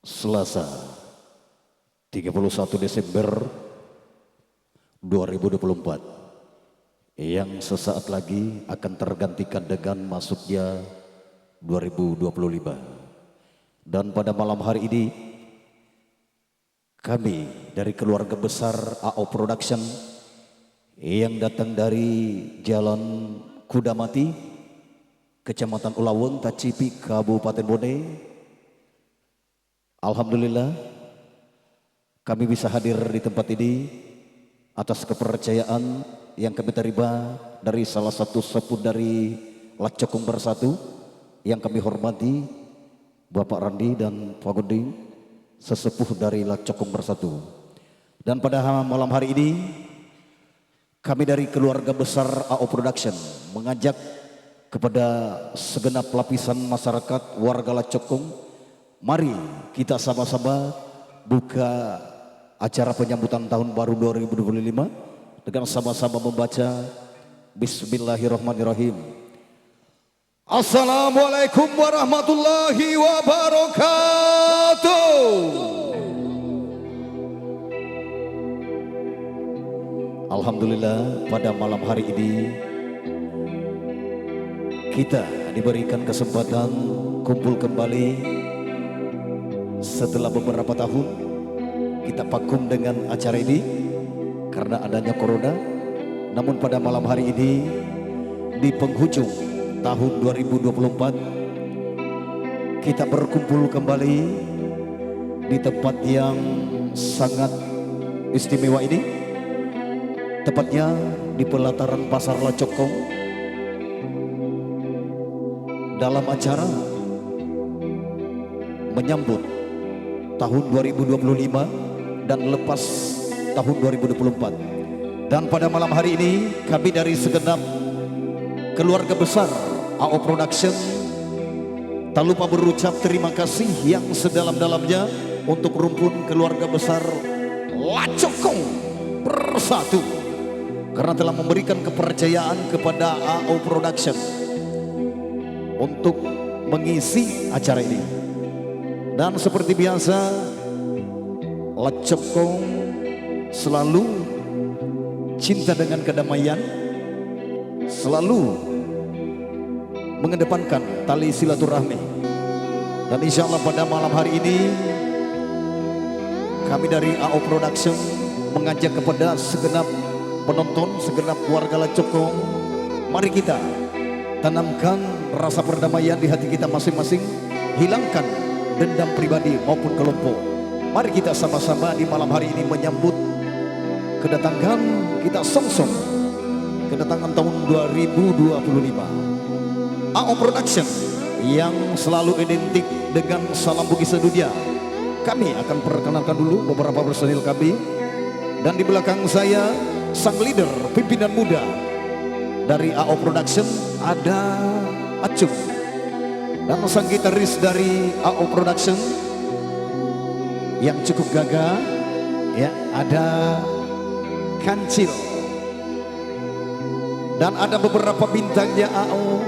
Selasa 31 Desember 2024 yang sesaat lagi akan tergantikan dengan masuknya 2025. Dan pada malam hari ini kami dari keluarga besar AO Production yang datang dari Jalan Kudamati, Kecamatan Ulaweng, Tacipi, Kabupaten Bone. Alhamdulillah kami bisa hadir di tempat ini atas kepercayaan yang kami terima dari salah satu sepuh dari Lacokong Bersatu yang kami hormati, Bapak Randi dan Pak Gunding, sesepuh dari Lacokong Bersatu. Dan pada malam hari ini kami dari keluarga besar AO Production mengajak kepada segenap lapisan masyarakat warga Lacokong, mari kita sama-sama buka acara penyambutan tahun baru 2025 dengan sama-sama membaca Bismillahirrahmanirrahim. Assalamualaikum warahmatullahi wabarakatuh. Alhamdulillah pada malam hari ini kita diberikan kesempatan kumpul kembali setelah beberapa tahun kita vakum dengan acara ini karena adanya corona. Namun pada malam hari ini di penghujung tahun 2024 kita berkumpul kembali di tempat yang sangat istimewa ini, tepatnya di pelataran Pasar Lacokong dalam acara menyambut tahun 2025 dan lepas tahun 2024. Dan pada malam hari ini kami dari segenap keluarga besar AO Production tak lupa berucap terima kasih yang sedalam-dalamnya untuk rumpun keluarga besar Lacokong Bersatu karena telah memberikan kepercayaan kepada AO Production untuk mengisi acara ini. Dan seperti biasa Lacokong selalu cinta dengan kedamaian, selalu mengedepankan tali silaturahmi. Dan insya Allah pada malam hari ini kami dari AO Production mengajak kepada segenap penonton, segenap warga Lacokong, mari kita tanamkan rasa perdamaian di hati kita masing-masing, hilangkan dendam pribadi maupun kelompok. Mari kita sama-sama di malam hari ini menyambut kedatangan kita song-song kedatangan tahun 2025. AO Production yang selalu identik dengan salam bugis sedunia. Kami akan perkenalkan dulu beberapa personil kami, dan di belakang saya sang leader pimpinan muda dari AO Production ada Acung, dan sang gitaris dari AO Production yang cukup gagah ya ada Kancil, dan ada beberapa bintangnya AO.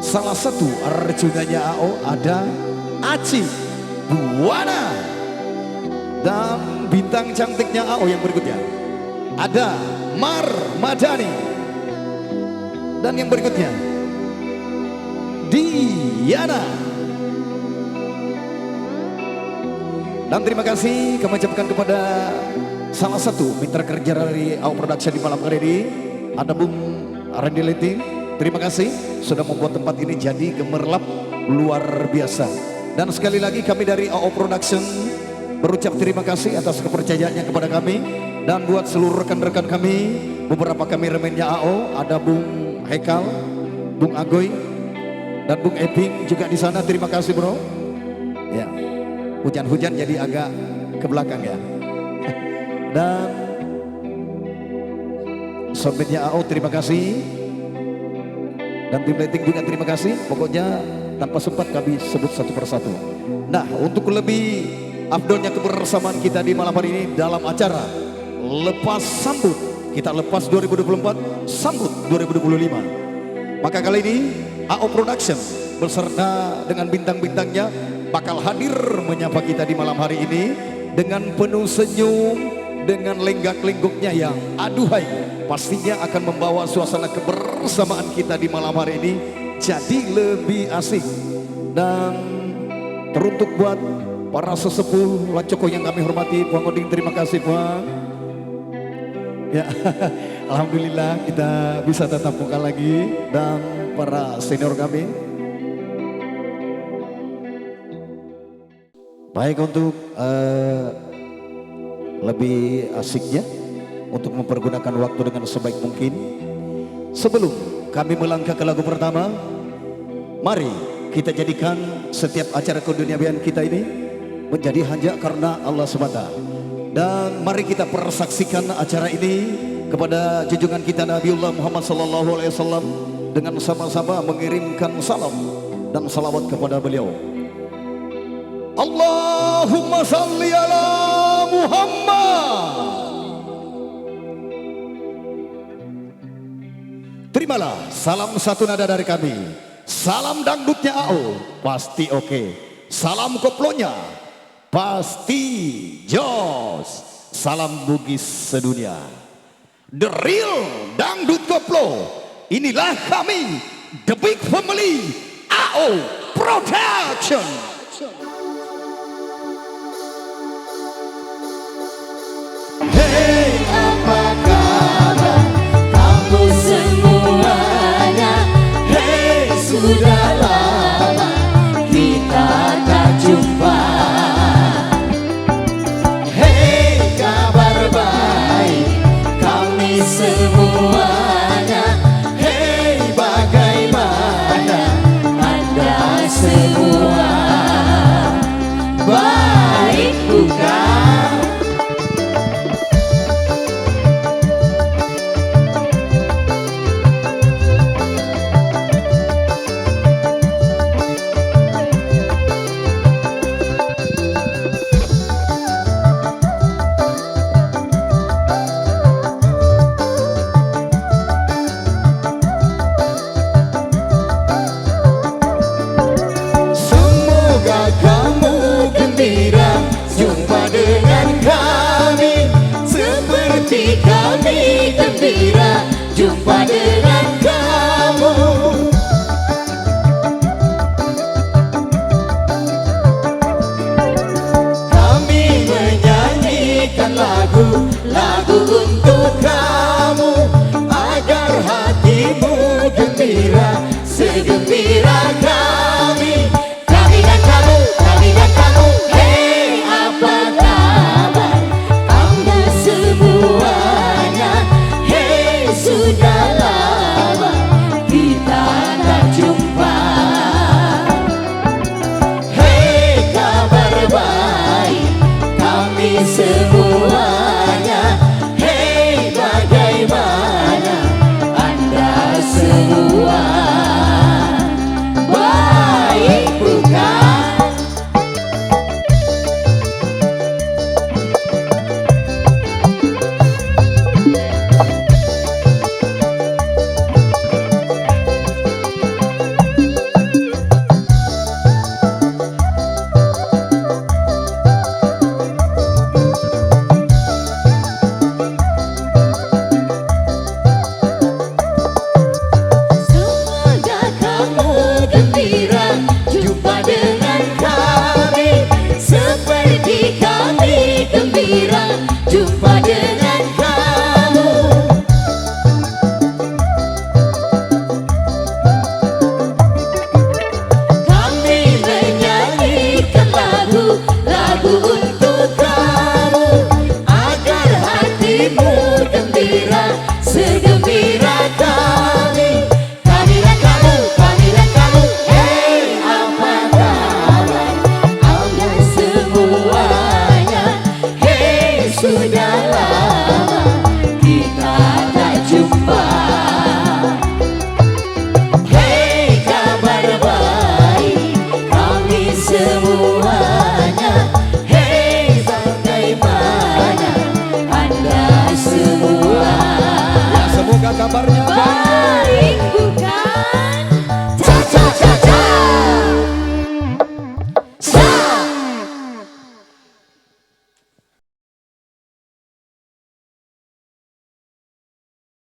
Salah satu arjunanya AO ada Aci Buwana, dan bintang cantiknya AO yang berikutnya ada Mar Madani, dan yang berikutnya Diana. Dan terima kasih kami ucapkan kepada salah satu mitra kerja dari AO Production di malam hari ini, ada Bung Randy Leti. Terima kasih sudah membuat tempat ini jadi gemerlap luar biasa. Dan sekali lagi kami dari AO Production berucap terima kasih atas kepercayaannya kepada kami. Dan buat seluruh rekan-rekan kami, beberapa kameramennya AO, ada Bung Hekal, Bung Agoy, dan Bung Eping juga di sana. Terima kasih bro. Ya, hujan-hujan jadi agak ke belakang ya. Dan soundmannya AO terima kasih, dan tim lighting juga terima kasih. Pokoknya tanpa sempat kami sebut satu persatu. Nah, untuk lebih afdolnya kebersamaan kita di malam hari ini dalam acara lepas sambut, kita lepas 2024 sambut 2025, maka kali ini AO Production beserta dengan bintang-bintangnya bakal hadir menyapa kita di malam hari ini dengan penuh senyum, dengan lenggak-lenggoknya yang aduhai, pastinya akan membawa suasana kebersamaan kita di malam hari ini jadi lebih asik. Dan teruntuk buat para sesepuh Lacoko yang kami hormati, Puang Oding, terima kasih Puang. Ya, alhamdulillah kita bisa tetap muka lagi, dan para senior kami. Baik, untuk lebih asiknya untuk mempergunakan waktu dengan sebaik mungkin, sebelum kami melangkah ke lagu pertama, mari kita jadikan setiap acara keduniawian kita ini menjadi hanya karena Allah semata. Dan mari kita persaksikan acara ini kepada junjungan kita Nabiullah Muhammad SAW dengan sama-sama mengirimkan salam dan salawat kepada beliau. Allahumma salli ala Muhammad. Terimalah salam satu nada dari kami. Salam dangdutnya AO pasti oke. Salam koplonya pasti jos. Salam bugis sedunia. The real dangdut koplo. Inilah kami, The Big Family AO Production. Hey, apa kabar kamu semuanya? Hey, sudahlah